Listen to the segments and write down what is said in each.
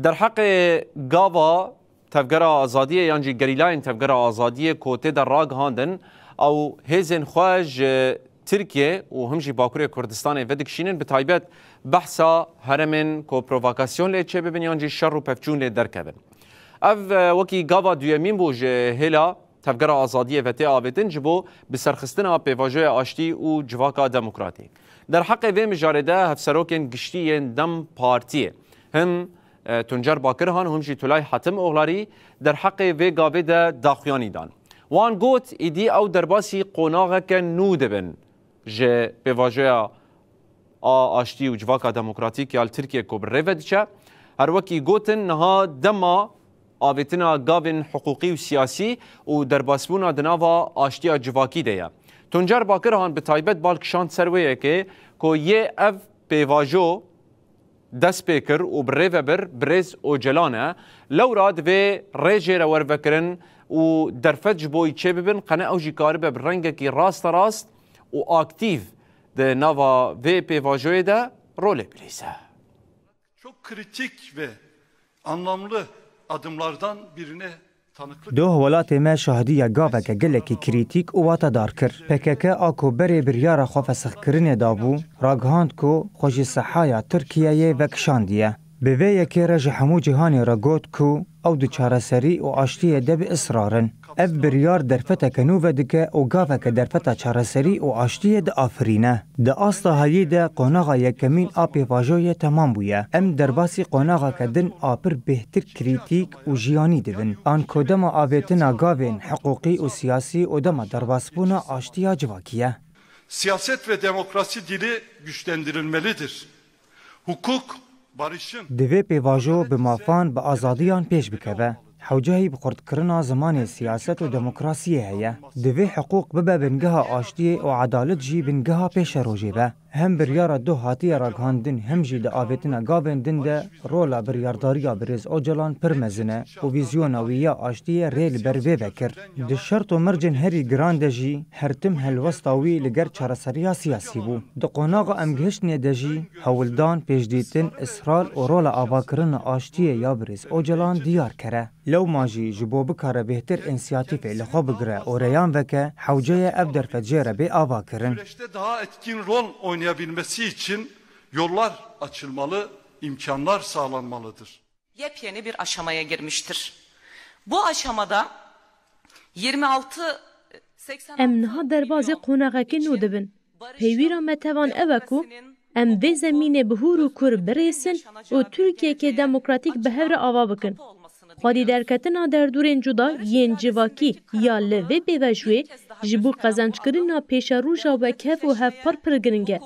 در حق گاوا تفگرا آزادیه یانجی گریلاین تفگرا آزادیه کوته در راگ هاندن او هزن خواج ترکیه و همجی باکوری کردستان ودکشینن به تایبت بحثا هرمن کو پروواکاسیون لی چه ببین یانجی شر و پفچون لی درکبن او وکی گاوا دویمین بوج هلا تفگرا آزادیه و تی آویتن جبو بسرخستنا پیواجوی آشتی و جواکا دموکراتی در حق وی مجارده هفسروکن گشتی دم پارتیه هم تنجر باکرهان همجی طلای حاتم اغلاری در حق وی گاوه ده داخیانی دان وان گوت ایدی او درباسی قوناغه که نوده بن جه پیواجوی آشتی و جواکا دموکراتیک یال ترکیه کو بریود چه هر وکی گوتن نها دما آویتنا گاوین حقوقی و سیاسی و درباسبونا دناوا آشتی جواکی ده تنجر باکرهان به تایبت بالکشان سرویه که یه اف پیواجو دست پیکر و بره بر برز او جلانه لو راد و ریجه رو وکرن و درفت جبوی چه ببین قناه او جی کاری به رنگه کی راست و اکتیو ده نوا و پیواجوی ده rol birize. Çok kritik ve anlamlı adımlardan birine دو ولات ما شاهدیه گاوه که گلکی کریتیک و واتا دار کر. PKK آکو بری بریار خو فسخ کرنه دابو راگهاند کو خوشی صحایا ترکیه وکشاندیه. به وی که رج همو جهانی را گوت کو او دو چاره سری و آشتی ده به اصرارن. اف بریار درفته کنو ودکه و گاوه که درفته چاره سری و آشتی ده آفرینه. ده آستا هایی ده قناغا یکمین آپی واجوی تمام بویه. ام درباسی قناغا که دن آپر بهتر کریتیک و جیانی دون. آن کدام آویتنا گاوین حقوقی و سیاسی و دم درباسبونا آشتی جواکیه. Siyaset ve demokrasi dili güçlendirilmelidir. Hukuk دوی پیواجو به مافان به آزادیان پیش بکوه. حوجهی بخورد کرنا زمان سیاست و دموکراسی هیا. دوی حقوق ببه بنگه آشتی و عدالت جی بنگه پیش روژه به. هم بریار دو هاتی راگهاندن هم جی ده آویتنا گاوین دن ده رولا بریارداریا بریز اوجلان پرمزنه و ویزیوناویه آشتی ریل بروی بکر. ده شرط و مرجن هری گرانده جی هرتم هلوستاوی لگر چارسریا سیاسی بو. ده قناغ امگهشنه ده جی هولدان پیش دیتن اسرال و رولا آواکرن آشتی یا بریز اوجلان دیار کره. لو ماجی جبو بکاره بهتر انسیاتیف لخو بگره و ریان وکه حوجه اف در فجره به آواکرن. daha etkin rol oynayabilmesi için yollar açılmalı, imkanlar sağlanmalıdır. Yepyeni bir aşamaya girmiştir. Bu aşamada 26-86 emniha derbazê qonaqekê nû dibin. Pêwîra me tevan ev e ku em vê zemînê bi hûr û kur birêsin û Tirkiyeyekê demokratîk bi hev re ava bikin. Xwedî derketina derdûrên cuda yên civakî ya li vê pêvejiyê ji bo qezencekirina pêşerûja wekhev û hevpar pir giring e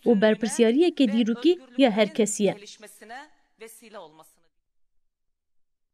û berpirsyariyekê dîrokî ya herkesî ye.